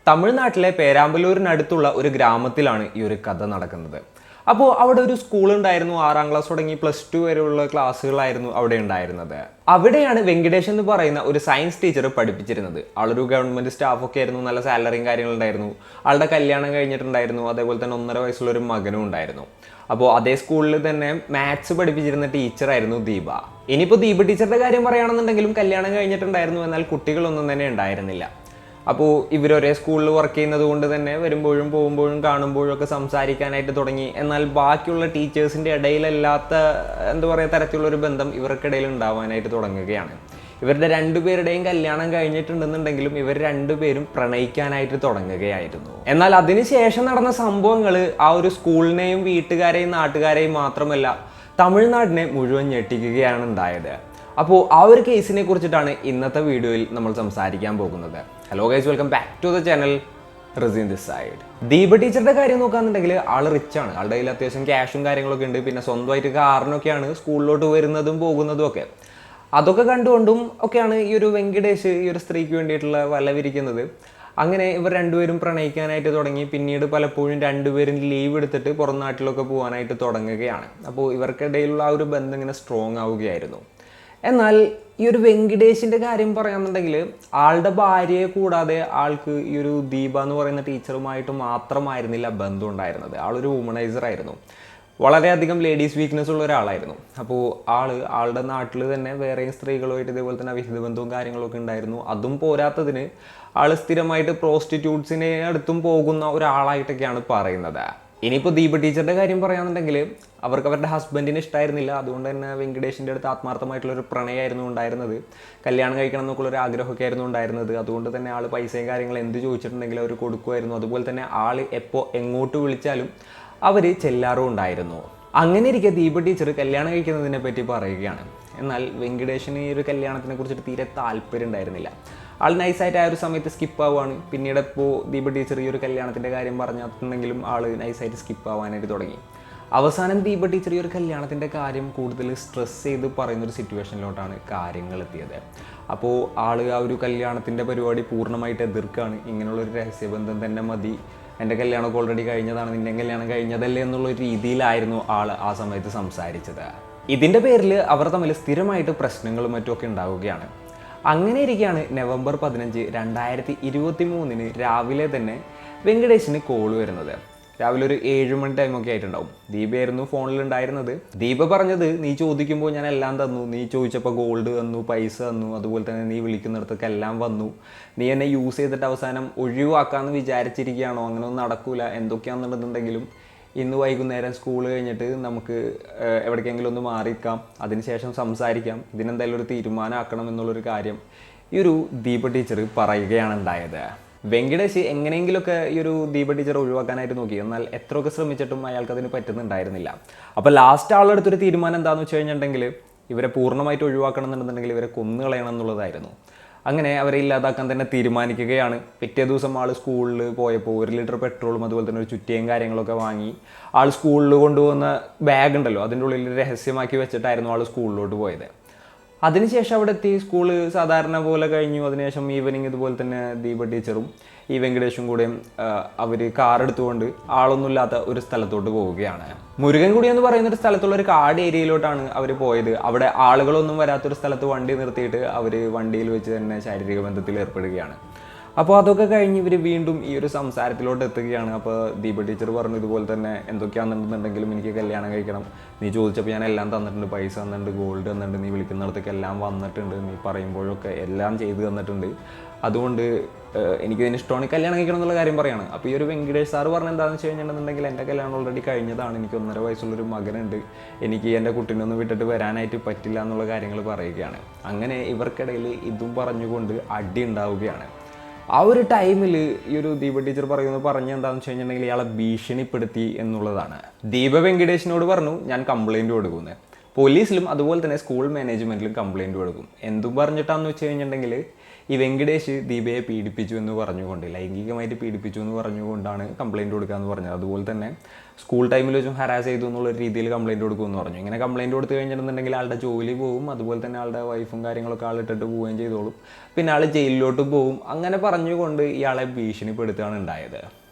തമിഴ്നാട്ടിലെ പേരാമ്പലൂരിനടുത്തുള്ള ഒരു ഗ്രാമത്തിലാണ് ഈ ഒരു കഥ നടക്കുന്നത്. അപ്പോൾ അവിടെ ഒരു സ്കൂൾ ഉണ്ടായിരുന്നു. 6ാം ക്ലാസ് തുടങ്ങി +2 വരെയുള്ള ക്ലാസ്സുകളായിരുന്നു അവിടെ ഉണ്ടായിരുന്നത്. അവിടെയാണ് വെങ്കിടേഷ് എന്ന് പറയുന്ന ഒരു സയൻസ് ടീച്ചർ പഠിപ്പിച്ചിരുന്നത്. ആളൊരു ഗവൺമെന്റ് സ്റ്റാഫൊക്കെ ആയിരുന്നു. നല്ല സാലറിയും കാര്യങ്ങളുണ്ടായിരുന്നു. ആളുടെ കല്യാണം കഴിഞ്ഞിട്ടുണ്ടായിരുന്നു. അതേപോലെ തന്നെ 1.5 വയസ്സുള്ള ഒരു മകനും ഉണ്ടായിരുന്നു. അപ്പോൾ അതേ സ്കൂളിൽ തന്നെ മാത്സ് പഠിപ്പിച്ചിരുന്ന ടീച്ചറായിരുന്നു ദീപ. ഇനിയിപ്പോൾ ദീപ ടീച്ചറുടെ കാര്യം പറയുകയാണെന്നുണ്ടെങ്കിലും കല്യാണം കഴിഞ്ഞിട്ടുണ്ടായിരുന്നു, എന്നാൽ കുട്ടികളൊന്നും തന്നെ ഉണ്ടായിരുന്നില്ല. അപ്പോൾ ഇവരൊരേ സ്കൂളിൽ വർക്ക് ചെയ്യുന്നത് കൊണ്ട് തന്നെ വരുമ്പോഴും പോകുമ്പോഴും കാണുമ്പോഴും ഒക്കെ സംസാരിക്കാനായിട്ട് തുടങ്ങി. എന്നാൽ ബാക്കിയുള്ള ടീച്ചേഴ്സിൻ്റെ ഇടയിലല്ലാത്ത തരത്തിലുള്ളൊരു ബന്ധം ഇവർക്കിടയിൽ ഉണ്ടാവാനായിട്ട് തുടങ്ങുകയാണ്. ഇവരുടെ രണ്ടുപേരുടെയും കല്യാണം കഴിഞ്ഞിട്ടുണ്ടെന്നുണ്ടെങ്കിലും ഇവർ രണ്ടുപേരും പ്രണയിക്കാനായിട്ട് തുടങ്ങുകയായിരുന്നു. എന്നാൽ അതിനുശേഷം നടന്ന സംഭവങ്ങൾ ആ ഒരു സ്കൂളിനെയും വീട്ടുകാരെയും നാട്ടുകാരെയും മാത്രമല്ല, തമിഴ്നാടിനെ മുഴുവൻ ഞെട്ടിക്കുകയാണ് ഉണ്ടായത്. അപ്പോൾ ആ ഒരു കേസിനെ കുറിച്ചിട്ടാണ് ഇന്നത്തെ വീഡിയോയിൽ നമ്മൾ സംസാരിക്കാൻ പോകുന്നത്. Hello guys, welcome back to the channel. Razeen this side. Deepa ടീച്ചറുടെ കാര്യം നോക്കുകയാണെന്നുണ്ടെങ്കിൽ ആൾ റിച്ചാണ്. ആളുടെ കയ്യിൽ അത്യാവശ്യം ക്യാഷും കാര്യങ്ങളൊക്കെ ഉണ്ട്. പിന്നെ സ്വന്തമായിട്ട് കാറിനൊക്കെയാണ് സ്കൂളിലോട്ട് വരുന്നതും പോകുന്നതും ഒക്കെ. അതൊക്കെ കണ്ടുകൊണ്ടും ഒക്കെയാണ് ഈ ഒരു വെങ്കിടേഷ് ഈ ഒരു സ്ത്രീക്ക് വേണ്ടിയിട്ടുള്ള വല വിരിക്കുന്നത്. അങ്ങനെ ഇവർ രണ്ടുപേരും പ്രണയിക്കാനായിട്ട് തുടങ്ങി. പിന്നീട് പലപ്പോഴും രണ്ടുപേരും ലീവ് എടുത്തിട്ട് പുറം നാട്ടിലൊക്കെ പോകാനായിട്ട് തുടങ്ങുകയാണ്. അപ്പോൾ ഇവർക്കിടയിലുള്ള ആ ഒരു ബന്ധം ഇങ്ങനെ സ്ട്രോങ് ആവുകയായിരുന്നു. എന്നാൽ ഈ ഒരു വെങ്കിടേഷിൻ്റെ കാര്യം പറയാമെന്നുണ്ടെങ്കിൽ ആളുടെ ഭാര്യയെ കൂടാതെ ആൾക്ക് ഈ ഒരു ദീപ എന്ന് പറയുന്ന ടീച്ചറുമായിട്ട് മാത്രമായിരുന്നില്ല ബന്ധം ഉണ്ടായിരുന്നത്. ആളൊരു വുമണൈസർ ആയിരുന്നു. വളരെയധികം ലേഡീസ് വീക്ക്നെസ് ഉള്ള ഒരാളായിരുന്നു. അപ്പോൾ ആളുടെ നാട്ടിൽ തന്നെ വേറെയും സ്ത്രീകളുമായിട്ട് ഇതേപോലെ തന്നെ അവിഹിത ബന്ധവും കാര്യങ്ങളൊക്കെ ഉണ്ടായിരുന്നു. അതും പോരാത്തതിന് ആൾ സ്ഥിരമായിട്ട് പ്രോസ്റ്റിറ്റ്യൂട്ട്സിനെ അടുത്തും പോകുന്ന ഒരാളായിട്ടൊക്കെയാണ് പറയുന്നത്. ഇനിയിപ്പോൾ ദീപ ടീച്ചറുടെ കാര്യം പറയുകയാണെന്നുണ്ടെങ്കിൽ അവർക്ക് അവരുടെ ഹസ്ബൻഡിന് ഇഷ്ടമായിരുന്നില്ല. അതുകൊണ്ട് തന്നെ വെങ്കിടേഷിൻ്റെ അടുത്ത് ആത്മാർത്ഥമായിട്ടുള്ളൊരു പ്രണയമായിരുന്നു ഉണ്ടായിരുന്നത്. കല്യാണം കഴിക്കണം എന്നൊക്കെയുള്ളൊരു ആഗ്രഹമൊക്കെ ആയിരുന്നു ഉണ്ടായിരുന്നത്. അതുകൊണ്ട് തന്നെ ആൾ പൈസയും കാര്യങ്ങൾ എന്ത് ചോദിച്ചിട്ടുണ്ടെങ്കിൽ അവർ കൊടുക്കുമായിരുന്നു. അതുപോലെ തന്നെ ആൾ എപ്പോൾ എങ്ങോട്ട് വിളിച്ചാലും അവർ ചെല്ലാറും ഉണ്ടായിരുന്നു. അങ്ങനെ ഇരിക്കെ ദീപ ടീച്ചർ കല്യാണം കഴിക്കുന്നതിനെ പറ്റി പറയുകയാണ്. എന്നാൽ വെങ്കിടേഷിന് ഈ ഒരു കല്യാണത്തിനെ കുറിച്ചിട്ട് തീരെ താല്പര്യം ഉണ്ടായിരുന്നില്ല. ആൾ നൈസായിട്ട് ആ ഒരു സമയത്ത് സ്കിപ്പ് ആവുകയാണ്. പിന്നീട് ഇപ്പോൾ ദീപ ടീച്ചർ ഈ ഒരു കല്യാണത്തിൻ്റെ കാര്യം പറഞ്ഞിട്ടുണ്ടെങ്കിലും ആൾ നൈസായിട്ട് സ്കിപ്പ് ആവാനായിട്ട് തുടങ്ങി. അവസാനം ദീപ ടീച്ചർ ഈ ഒരു കല്യാണത്തിൻ്റെ കാര്യം കൂടുതൽ സ്ട്രെസ് ചെയ്ത് പറയുന്നൊരു സിറ്റുവേഷനിലോട്ടാണ് കാര്യങ്ങൾ എത്തിയത്. അപ്പോൾ ആൾ ആ ഒരു കല്യാണത്തിൻ്റെ പരിപാടി പൂർണ്ണമായിട്ട് എതിർക്കുകയാണ്. ഇങ്ങനെയുള്ളൊരു രഹസ്യബന്ധം തന്നെ മതി, എൻ്റെ കല്യാണമൊക്കെ ഓൾറെഡി കഴിഞ്ഞതാണ്, നിൻ്റെ കല്യാണം കഴിഞ്ഞതല്ലേ എന്നുള്ളൊരു രീതിയിലായിരുന്നു ആൾ ആ സമയത്ത് സംസാരിച്ചത്. ഇതിൻ്റെ പേരിൽ അവർ തമ്മിൽ സ്ഥിരമായിട്ട് പ്രശ്നങ്ങളും മറ്റുമൊക്കെ ഉണ്ടാവുകയാണ്. അങ്ങനെ ഇരിക്കുകയാണ് നവംബർ 15, 2023 രാവിലെ തന്നെ വെങ്കിടേഷിന് കോൾ വരുന്നത്. രാവിലെ ഒരു 7 മണി ടൈമൊക്കെ ആയിട്ടുണ്ടാവും. ദീപയായിരുന്നു ഫോണിലുണ്ടായിരുന്നത്. ദീപ പറഞ്ഞത്, നീ ചോദിക്കുമ്പോൾ ഞാൻ എല്ലാം തന്നു, നീ ചോദിച്ചപ്പോൾ ഗോൾഡ് തന്നു, പൈസ തന്നു, അതുപോലെ തന്നെ നീ വിളിക്കുന്നിടത്തൊക്കെ എല്ലാം വന്നു, നീ എന്നെ യൂസ് ചെയ്തിട്ട് അവസാനം ഒഴിവാക്കാമെന്ന് വിചാരിച്ചിരിക്കുകയാണോ? അങ്ങനെ ഒന്നും നടക്കൂല. എന്തൊക്കെയാണെന്നുണ്ടെങ്കിലും ഇന്ന് വൈകുന്നേരം സ്കൂൾ കഴിഞ്ഞിട്ട് നമുക്ക് എവിടേക്കെങ്കിലും ഒന്ന് മാറിക്കാം, അതിനുശേഷം സംസാരിക്കാം, ഇതിനെന്തായാലും ഒരു തീരുമാനമാക്കണം എന്നുള്ളൊരു കാര്യം ഈ ഒരു ദീപ ടീച്ചർ പറയുകയാണ് ഉണ്ടായത്. വെങ്കിടേഷ് എങ്ങനെയെങ്കിലുമൊക്കെ ഈ ഒരു ദീപ ടീച്ചർ ഒഴിവാക്കാനായിട്ട് നോക്കി. എന്നാൽ എത്രയൊക്കെ ശ്രമിച്ചിട്ടും അയാൾക്ക് അതിന് പറ്റുന്നുണ്ടായിരുന്നില്ല. അപ്പോൾ ലാസ്റ്റ് ആളെടുത്തൊരു തീരുമാനം എന്താണെന്ന് വെച്ച് കഴിഞ്ഞിട്ടുണ്ടെങ്കിൽ ഇവരെ പൂർണ്ണമായിട്ട് ഒഴിവാക്കണം എന്നുണ്ടെന്നുണ്ടെങ്കിൽ ഇവരെ കൊന്നുകളയണം എന്നുള്ളതായിരുന്നു. അങ്ങനെ അവരെ ഇല്ലാതാക്കാൻ തന്നെ തീരുമാനിക്കുകയാണ്. പിറ്റേ ദിവസം ആൾ സ്കൂളിൽ പോയപ്പോൾ 1 ലിറ്റർ പെട്രോളും അതുപോലെ തന്നെ ഒരു ചുറ്റിയും കാര്യങ്ങളൊക്കെ വാങ്ങി ആൾ സ്കൂളിൽ കൊണ്ടുപോകുന്ന ബാഗ് ഉണ്ടല്ലോ, അതിൻ്റെ ഉള്ളിൽ രഹസ്യമാക്കി വെച്ചിട്ടായിരുന്നു ആൾ സ്കൂളിലോട്ട് പോയത്. അതിനുശേഷം അവിടെ എത്തി സ്കൂള് സാധാരണ പോലെ കഴിഞ്ഞു. അതിനുശേഷം ഈവനിങ് ഇതുപോലെ തന്നെ ദീപ ടീച്ചറും ഈ വെങ്കിടേഷും കൂടെയും അവർ കാർ എടുത്തുകൊണ്ട് ആളൊന്നുമില്ലാത്ത ഒരു സ്ഥലത്തോട്ട് പോവുകയാണ്. മുരുകൻകുടി എന്ന് പറയുന്ന ഒരു സ്ഥലത്തുള്ള ഒരു കാട് ഏരിയയിലോട്ടാണ് അവർ പോയത്. അവിടെ ആളുകളൊന്നും വരാത്തൊരു സ്ഥലത്ത് വണ്ടി നിർത്തിയിട്ട് അവർ വണ്ടിയിൽ വെച്ച് തന്നെ ശാരീരിക ബന്ധത്തിൽ ഏർപ്പെടുകയാണ്. അപ്പോൾ അതൊക്കെ കഴിഞ്ഞ് ഇവർ വീണ്ടും ഈ ഒരു സംസാരത്തിലോട്ട് എത്തുകയാണ്. അപ്പോൾ ദീപ ടീച്ചർ പറഞ്ഞു, ഇതുപോലെ തന്നെ എന്തൊക്കെയാണെന്നുണ്ടെങ്കിലും എനിക്ക് കല്യാണം കഴിക്കണം, നീ ചോദിച്ചപ്പോൾ ഞാൻ എല്ലാം തന്നിട്ടുണ്ട്, പൈസ തന്നിട്ടുണ്ട്, ഗോൾഡ് തന്നിട്ടുണ്ട്, നീ വിളിക്കുന്നിടത്തേക്ക് എല്ലാം വന്നിട്ടുണ്ട്, നീ പറയുമ്പോഴൊക്കെ എല്ലാം ചെയ്തു തന്നിട്ടുണ്ട്, അതുകൊണ്ട് എനിക്കിതിന് ഇഷ്ടമാണ്, കല്യാണം കഴിക്കണം എന്നുള്ള കാര്യം പറയുകയാണ്. അപ്പോൾ ഈ ഒരു വെങ്കിടേഷ് സാറ് പറഞ്ഞ എന്താണെന്ന് വെച്ച് കഴിഞ്ഞിട്ടുണ്ടെങ്കിൽ എൻ്റെ കല്യാണം ഓൾറെഡി കഴിഞ്ഞതാണ്, എനിക്ക് 1.5 വയസ്സുള്ളൊരു മകനുണ്ട്, എനിക്ക് എൻ്റെ കുട്ടീനൊന്നും വിട്ടിട്ട് വരാനായിട്ട് പറ്റില്ല എന്നുള്ള കാര്യങ്ങൾ പറയുകയാണ്. അങ്ങനെ ഇവർക്കിടയിൽ ഇതും പറഞ്ഞുകൊണ്ട് അടി ഉണ്ടാവുകയാണ്. ആ ഒരു ടൈമിൽ ഈ ഒരു ദീപ ടീച്ചർ പറഞ്ഞ എന്താണെന്ന് വെച്ച് കഴിഞ്ഞിട്ടുണ്ടെങ്കിൽ ഇയാളെ ഭീഷണിപ്പെടുത്തി എന്നുള്ളതാണ്. ദീപ വെങ്കിടേഷിനോട് പറഞ്ഞു, ഞാൻ കംപ്ലയിൻറ്റ് കൊടുക്കുന്നത്, പോലീസിലും അതുപോലെ തന്നെ സ്കൂൾ മാനേജ്മെൻറ്റിലും കംപ്ലയിൻറ്റ് കൊടുക്കും. എന്തും പറഞ്ഞിട്ടാണെന്ന് വെച്ച് കഴിഞ്ഞിട്ടുണ്ടെങ്കിൽ ഈ വെങ്കിടേഷ് ദീപയെ പീഡിപ്പിച്ചു എന്ന് പറഞ്ഞുകൊണ്ട്, ലൈംഗികമായിട്ട് പീഡിപ്പിച്ചു എന്ന് പറഞ്ഞുകൊണ്ടാണ് കംപ്ലയിൻറ്റ് കൊടുക്കാമെന്ന് പറഞ്ഞത്. അതുപോലെ തന്നെ സ്കൂൾ ടൈമിൽ വെച്ചും ഹരാസ് ചെയ്തു എന്നുള്ള രീതിയിൽ കംപ്ലയിൻറ്റ് കൊടുക്കുമെന്ന് പറഞ്ഞു. ഇങ്ങനെ കംപ്ലയിൻറ്റ് കൊടുത്തു കഴിഞ്ഞിട്ടുണ്ടെങ്കിൽ ആളുടെ ജോലി പോവും, അതുപോലെ തന്നെ ആളുടെ വൈഫും കാര്യങ്ങളൊക്കെ ആളിട്ടിട്ട് പോവുകയും ചെയ്തോളും, പിന്നെ ആൾ ജയിലിലോട്ട് പോവും. അങ്ങനെ പറഞ്ഞുകൊണ്ട് ഇയാളെ ഭീഷണിപ്പെടുത്തുകയാണ് ഉണ്ടായത്.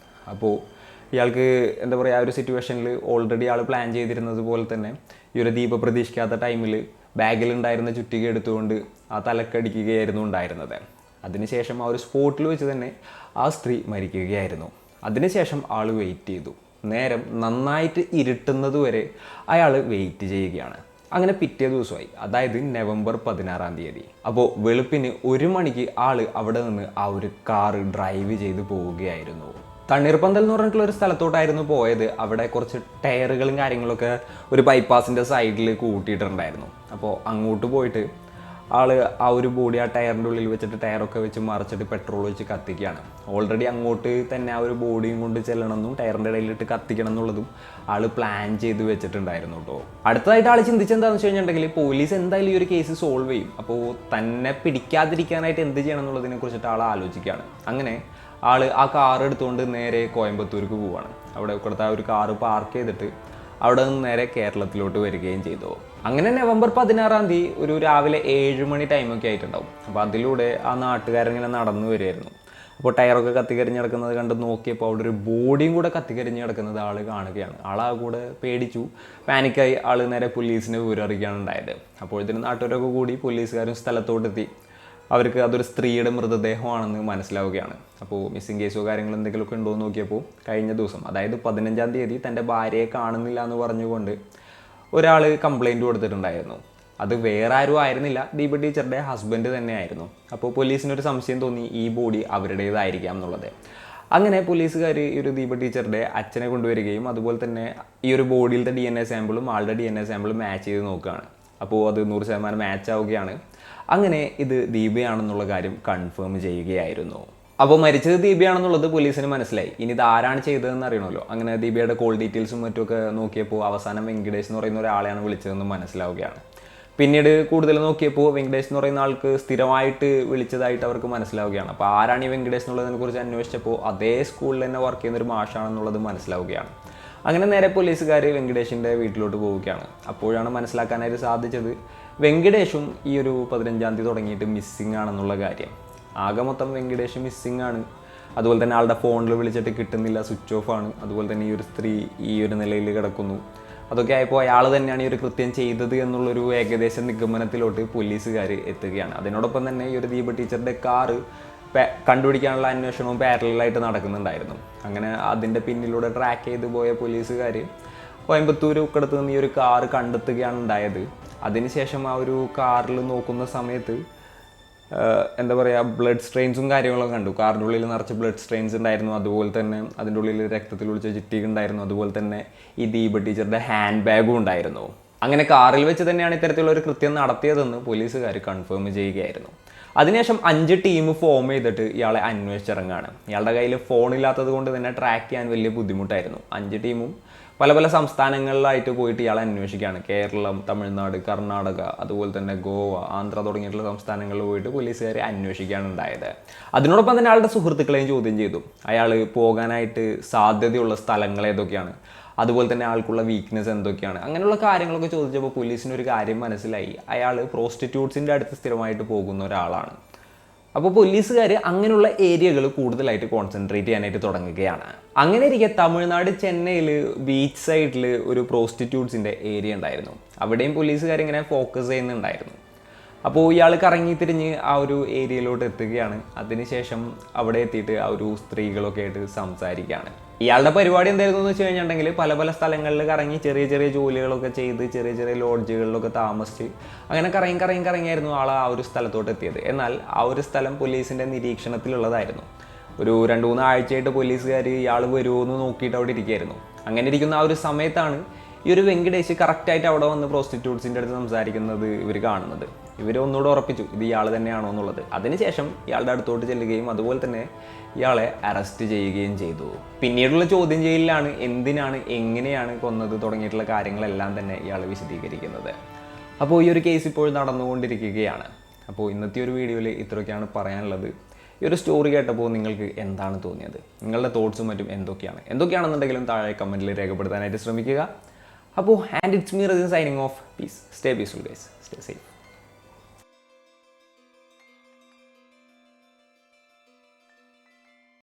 അപ്പോൾ ഇയാൾക്ക് എന്താ പറയുക, ആ ഒരു സിറ്റുവേഷനിൽ ഓൾറെഡി ആൾ പ്ലാൻ ചെയ്തിരുന്നത് പോലെ തന്നെ ഈ ഒരു ദീപ പ്രതീക്ഷിക്കാത്ത ടൈമിൽ ബാഗിലുണ്ടായിരുന്ന ചുറ്റിക എടുത്തുകൊണ്ട് ആ തലക്കടിക്കുകയായിരുന്നു ഉണ്ടായിരുന്നത്. അതിനുശേഷം ആ ഒരു സ്പോട്ടിൽ വെച്ച് തന്നെ ആ സ്ത്രീ മരിക്കുകയായിരുന്നു. അതിനുശേഷം ആൾ വെയിറ്റ് ചെയ്തു. നേരം നന്നായിട്ട് ഇരുട്ടുന്നത് വരെ അയാൾ വെയിറ്റ് ചെയ്യുകയാണ്. അങ്ങനെ പിറ്റേ ദിവസമായി, അതായത് നവംബർ 16-ാം തീയതി. അപ്പോൾ വെളുപ്പിന് 1 മണിക്ക് ആൾ അവിടെ നിന്ന് ആ ഒരു കാറ് ഡ്രൈവ് ചെയ്ത് പോവുകയായിരുന്നു. തണ്ണീർപ്പന്തൽ എന്ന് പറഞ്ഞിട്ടുള്ള ഒരു സ്ഥലത്തോട്ടായിരുന്നു പോയത്. അവിടെ കുറച്ച് ടയറുകളും കാര്യങ്ങളൊക്കെ ഒരു ബൈപ്പാസിൻ്റെ സൈഡിൽ കൂട്ടിയിട്ടുണ്ടായിരുന്നു. അപ്പോൾ അങ്ങോട്ട് പോയിട്ട് ആൾ ആ ഒരു ബോഡി ആ ടയറിൻ്റെ ഉള്ളിൽ വെച്ചിട്ട് ടയറൊക്കെ വെച്ച് മറിച്ചിട്ട് പെട്രോൾ വെച്ച് കത്തിക്കുകയാണ്. ഓൾറെഡി അങ്ങോട്ട് തന്നെ ആ ഒരു ബോഡിയും കൊണ്ട് ചെല്ലണമെന്നും ടയറിൻ്റെ ഇടയിലിട്ട് കത്തിക്കണം എന്നുള്ളതും ആൾ പ്ലാൻ ചെയ്ത് വെച്ചിട്ടുണ്ടായിരുന്നു കേട്ടോ. അടുത്തതായിട്ട് ആൾ ചിന്തിച്ചെന്താണെന്ന് വെച്ച് കഴിഞ്ഞിട്ടുണ്ടെങ്കിൽ പോലീസ് എന്തായാലും ഈ ഒരു കേസ് സോൾവ് ചെയ്യും, അപ്പോൾ തന്നെ പിടിക്കാതിരിക്കാനായിട്ട് എന്ത് ചെയ്യണം എന്നുള്ളതിനെ കുറിച്ചിട്ട് ആൾ ആലോചിക്കുകയാണ്. അങ്ങനെ ആൾ ആ കാർ എടുത്തുകൊണ്ട് നേരെ കോയമ്പത്തൂർക്ക് പോവുകയാണ്. അവിടെ കൊടുത്ത ആ ഒരു കാറ് പാർക്ക് ചെയ്തിട്ട് അവിടെ നിന്ന് നേരെ കേരളത്തിലോട്ട് വരികയും ചെയ്തു. അങ്ങനെ നവംബർ 16-ാം തീയതി ഒരു രാവിലെ 7 മണി ടൈമൊക്കെ ആയിട്ടുണ്ടാവും. അപ്പോൾ അതിലൂടെ ആ നാട്ടുകാരിങ്ങനെ നടന്നു വരുമായിരുന്നു. അപ്പോൾ ടയറൊക്കെ കത്തിക്കരിഞ്ഞ് കിടക്കുന്നത് കണ്ട് നോക്കിയപ്പോൾ അവിടെ ഒരു ബോഡിയും കൂടെ കത്തിക്കരിഞ്ഞ് കിടക്കുന്നത് ആൾ കാണുകയാണ്. ആളാ കൂടെ പേടിച്ചു, പാനിക്കായി ആൾ നേരെ പോലീസിനെ വിവരം അറിയിക്കുകയാണ് ഉണ്ടായത്. അപ്പോഴത്തേനും നാട്ടുകാരൊക്കെ കൂടി പോലീസുകാരും സ്ഥലത്തോട്ടെത്തി. അവർക്ക് അതൊരു സ്ത്രീയുടെ മൃതദേഹമാണെന്ന് മനസ്സിലാവുകയാണ്. അപ്പോൾ മിസ്സിംഗ് കേസോ കാര്യങ്ങൾ എന്തെങ്കിലുമൊക്കെ ഉണ്ടോ എന്ന് നോക്കിയപ്പോൾ കഴിഞ്ഞ ദിവസം, അതായത് 15-ാം തീയതി തൻ്റെ ഭാര്യയെ കാണുന്നില്ല എന്ന് പറഞ്ഞുകൊണ്ട് ഒരാൾ കംപ്ലയിൻറ്റ് കൊടുത്തിട്ടുണ്ടായിരുന്നു. അത് വേറെ ആരും ആയിരുന്നില്ല, ദീപ ടീച്ചറുടെ ഹസ്ബൻഡ് തന്നെയായിരുന്നു. അപ്പോൾ പോലീസിനൊരു സംശയം തോന്നി ഈ ബോഡി അവരുടേതായിരിക്കാം എന്നുള്ളത്. അങ്ങനെ പോലീസുകാർ ഈ ഒരു ദീപ ടീച്ചറുടെ അച്ഛനെ കൊണ്ടുവരികയും അതുപോലെ തന്നെ ഈ ഒരു ബോഡിയിലത്തെ DNA സാമ്പിളും ആളുടെ DNA സാമ്പിളും മാച്ച് ചെയ്ത് നോക്കുകയാണ്. അപ്പോൾ അത് 100% മാച്ച് ആവുകയാണ്. അങ്ങനെ ഇത് ദീപയാണെന്നുള്ള കാര്യം കൺഫേം ചെയ്യുകയായിരുന്നു. അപ്പോൾ മരിച്ചത് ദീപയാണെന്നുള്ളത് പോലീസിന് മനസ്സിലായി. ഇനി ഇത് ആരാണ് ചെയ്തതെന്ന് അറിയണമല്ലോ. അങ്ങനെ ദീപയുടെ കോൾ ഡീറ്റെയിൽസും മറ്റുമൊക്കെ നോക്കിയപ്പോൾ അവസാനം വെങ്കടേഷ് എന്ന് പറയുന്ന ഒരാളെയാണ് വിളിച്ചതെന്ന് മനസ്സിലാവുകയാണ്. പിന്നീട് കൂടുതൽ നോക്കിയപ്പോൾ വെങ്കടേഷ് എന്ന് പറയുന്ന ആൾക്ക് സ്ഥിരമായിട്ട് വിളിച്ചതായിട്ട് അവർക്ക് മനസ്സിലാവുകയാണ്. അപ്പോൾ ആരാണ് ഈ വെങ്കടേഷ് എന്നുള്ളതിനെ കുറിച്ച് അന്വേഷിച്ചപ്പോൾ അതേ സ്കൂളിൽ തന്നെ വർക്ക് ചെയ്യുന്നൊരു മാഷാണെന്നുള്ളത് മനസ്സിലാവുകയാണ്. അങ്ങനെ നേരെ പോലീസുകാർ വെങ്കടേഷിൻ്റെ വീട്ടിലോട്ട് പോവുകയാണ്. അപ്പോഴാണ് മനസ്സിലാക്കാനായിട്ട് സാധിച്ചത് വെങ്കടേഷും ഈ ഒരു 15-ാം തീയതി തുടങ്ങിയിട്ട് മിസ്സിങ് ആണെന്നുള്ള കാര്യം. ആകെ മൊത്തം വെങ്കടേഷ് മിസ്സിങ് ആണ്. അതുപോലെ തന്നെ ആളുടെ ഫോണിൽ വിളിച്ചിട്ട് കിട്ടുന്നില്ല, സ്വിച്ച് ഓഫ് ആണ്. അതുപോലെ തന്നെ ഈ ഒരു സ്ത്രീ ഈ ഒരു നിലയിൽ കിടക്കുന്നു. അതൊക്കെ ആയപ്പോൾ അയാൾ തന്നെയാണ് ഈ ഒരു കൃത്യം ചെയ്തത് എന്നുള്ളൊരു ഏകദേശ നിഗമനത്തിലോട്ട് പോലീസുകാർ എത്തുകയാണ്. അതിനോടൊപ്പം തന്നെ ഈ ഒരു ദീപ ടീച്ചറുടെ കാറ് കണ്ടുപിടിക്കാനുള്ള അന്വേഷണവും പാരലായിട്ട് നടക്കുന്നുണ്ടായിരുന്നു. അങ്ങനെ അതിൻ്റെ പിന്നിലൂടെ ട്രാക്ക് ചെയ്ത് പോയ പോലീസുകാർ കോയമ്പത്തൂർ ഉക്കടത്ത് നിന്ന് ഈ ഒരു കാറ് കണ്ടെത്തുകയാണ് ഉണ്ടായത്. അതിനുശേഷം ആ ഒരു കാറിൽ നോക്കുന്ന സമയത്ത് എന്താ പറയുക, ബ്ലഡ് സ്ട്രെയിൻസും കാര്യങ്ങളൊക്കെ കണ്ടു. കാറിൻ്റെ ഉള്ളിൽ നിറച്ച് ബ്ലഡ് സ്ട്രെയിൻസ് ഉണ്ടായിരുന്നു. അതുപോലെ തന്നെ അതിൻ്റെ ഉള്ളിൽ രക്തത്തിൽ ഒളിച്ച ചിട്ടിക ഉണ്ടായിരുന്നു. അതുപോലെ തന്നെ ഈ ദീപ ടീച്ചറുടെ ഹാൻഡ് ബാഗും ഉണ്ടായിരുന്നു. അങ്ങനെ കാറിൽ വെച്ച് തന്നെയാണ് ഇത്തരത്തിലുള്ള ഒരു കൃത്യം നടത്തിയതെന്ന് പോലീസുകാർ കൺഫേം ചെയ്യുകയായിരുന്നു. അതിനുശേഷം 5 ടീം ഫോം ചെയ്തിട്ട് ഇയാളെ അന്വേഷിച്ചിറങ്ങാണ്. ഇയാളുടെ കയ്യിൽ ഫോണില്ലാത്തത് കൊണ്ട് തന്നെ ട്രാക്ക് ചെയ്യാൻ വലിയ ബുദ്ധിമുട്ടായിരുന്നു. 5 ടീമും പല പല സംസ്ഥാനങ്ങളിലായിട്ട് പോയിട്ട് ഇയാളെ അന്വേഷിക്കുകയാണ്. കേരളം, തമിഴ്നാട്, കർണാടക, അതുപോലെ തന്നെ ഗോവ, ആന്ധ്ര തുടങ്ങിയിട്ടുള്ള സംസ്ഥാനങ്ങളിൽ പോയിട്ട് പോലീസുകാരെ അന്വേഷിക്കുകയാണ് ഉണ്ടായത്. അതിനോടൊപ്പം തന്നെ അയാളുടെ സുഹൃത്തുക്കളെയും ചോദ്യം ചെയ്തു. അയാൾ പോകാനായിട്ട് സാധ്യതയുള്ള സ്ഥലങ്ങൾ ഏതൊക്കെയാണ്, അതുപോലെ തന്നെ ആൾക്കുള്ള വീക്ക്നെസ് എന്തൊക്കെയാണ്, അങ്ങനെയുള്ള കാര്യങ്ങളൊക്കെ ചോദിച്ചപ്പോൾ പോലീസിനൊരു കാര്യം മനസ്സിലായി. അയാൾ പ്രോസ്റ്റിറ്റ്യൂട്ട്സിൻ്റെ അടുത്ത് സ്ഥിരമായിട്ട് പോകുന്ന ഒരാളാണ്. അപ്പോൾ പോലീസുകാർ അങ്ങനെയുള്ള ഏരിയകൾ കൂടുതലായിട്ട് കോൺസെൻട്രേറ്റ് ചെയ്യാനായിട്ട് തുടങ്ങുകയാണ്. അങ്ങനെ ഇരിക്കെ തമിഴ്നാട് ചെന്നൈയിൽ ബീച്ച് സൈഡിൽ ഒരു പ്രോസ്റ്റിറ്റ്യൂട്ട്സിൻ്റെ ഏരിയ ഉണ്ടായിരുന്നു. അവിടെയും പോലീസുകാരിങ്ങനെ ഫോക്കസ് ചെയ്യുന്നുണ്ടായിരുന്നു. അപ്പോൾ ഇയാൾ കറങ്ങി തിരിഞ്ഞ് ആ ഒരു ഏരിയയിലോട്ട് എത്തുകയാണ്. അതിനുശേഷം അവിടെ എത്തിയിട്ട് ആ ഒരു സ്ത്രീകളൊക്കെ ആയിട്ട് സംസാരിക്കുകയാണ്. ഇയാളുടെ പരിപാടി എന്തായിരുന്നു എന്ന് വെച്ച് കഴിഞ്ഞിട്ടുണ്ടെങ്കിൽ പല പല സ്ഥലങ്ങളിൽ കറങ്ങി ചെറിയ ചെറിയ ജോലികളൊക്കെ ചെയ്ത് ചെറിയ ചെറിയ ലോഡ്ജുകളിലൊക്കെ താമസിച്ച് അങ്ങനെ കറങ്ങിയായിരുന്നു ആൾ ആ ഒരു സ്ഥലത്തോട്ട് എത്തിയത്. എന്നാൽ ആ ഒരു സ്ഥലം പോലീസിൻ്റെ നിരീക്ഷണത്തിലുള്ളതായിരുന്നു. ഒരു 2-3 ആഴ്ചയായിട്ട് പോലീസുകാർ ഇയാൾ വരുമോ എന്ന് നോക്കിയിട്ട് അവിടെ ഇരിക്കുകയായിരുന്നു. അങ്ങനെ ഇരിക്കുന്ന ആ ഒരു സമയത്താണ് ഈ ഒരു വെങ്കടേഷ് കറക്റ്റായിട്ട് അവിടെ വന്ന് പ്രോസ്റ്റിറ്റ്യൂട്ട്സിൻ്റെ അടുത്ത് സംസാരിക്കുന്നത് ഇവർ കാണുന്നത്. ഇവർ ഒന്നുകൂടെ ഉറപ്പിച്ചു ഇത് ഇയാൾ തന്നെയാണോ എന്നുള്ളത്. അതിനുശേഷം ഇയാളുടെ അടുത്തോട്ട് ചെല്ലുകയും അതുപോലെ തന്നെ ഇയാളെ അറസ്റ്റ് ചെയ്യുകയും ചെയ്തു. പിന്നീടുള്ള ചോദ്യം ചെയ്യലിലാണ് എന്തിനാണ് എങ്ങനെയാണ് കൊന്നത് തുടങ്ങിയിട്ടുള്ള കാര്യങ്ങളെല്ലാം തന്നെ ഇയാൾ വിശദീകരിക്കുന്നത്. അപ്പോൾ ഈ ഒരു കേസ് ഇപ്പോൾ നടന്നുകൊണ്ടിരിക്കുകയാണ്. അപ്പോൾ ഇന്നത്തെ ഒരു വീഡിയോയിൽ ഇത്രയൊക്കെയാണ് പറയാനുള്ളത്. ഈ ഒരു സ്റ്റോറി കേട്ടപ്പോൾ നിങ്ങൾക്ക് എന്താണ് തോന്നിയത്? നിങ്ങളുടെ തോട്ട്സും മറ്റും എന്തൊക്കെയാണെന്നുണ്ടെങ്കിലും താഴെ കമൻറ്റിൽ രേഖപ്പെടുത്താനായിട്ട് ശ്രമിക്കുക. അപ്പോൾ and it's me Razin signing off. Peace. Stay peaceful guys. Stay safe.